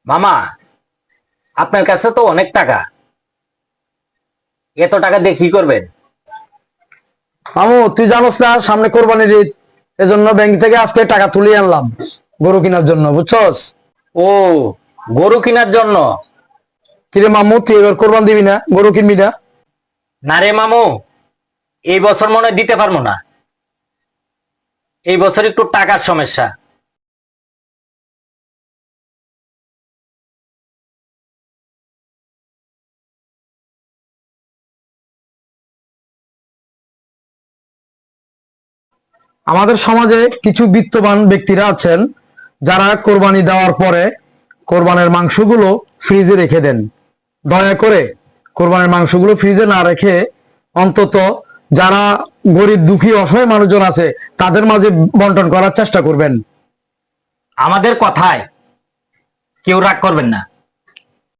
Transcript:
মামা, আপনার কাছে তো অনেক টাকা। এত টাকা দিয়ে কি করবেন? মামু, তুই জানোস না সামনে কোরবানির ঈদ, এজন্য ব্যাংক থেকে আজকে টাকা তুলে আনলাম গরু কেনার জন্য, বুঝছস? ও, গরু কেনার জন্য? কিরে মামু, তুই এবার কোরবান দিবি না, গরু কিনবি না? না রে মামু, এই বছর মনে হয় দিতে পারবো না। এই বছর একটু টাকার সমস্যা। আমাদের সমাজে কিছু বিত্তবান ব্যক্তিরা আছেন যারা কোরবানি দেওয়ার পরে কোরবানের মাংসগুলো ফ্রিজে রেখে দেন। দয়া করে কোরবানের মাংসগুলো ফ্রিজে না রেখে অন্তত যারা গরিব দুঃখী অসহায় মানুষজন আছে তাদের মাঝে বন্টন করার চেষ্টা করবেন। আমাদের কথায় কেউ রাগ করবেন না।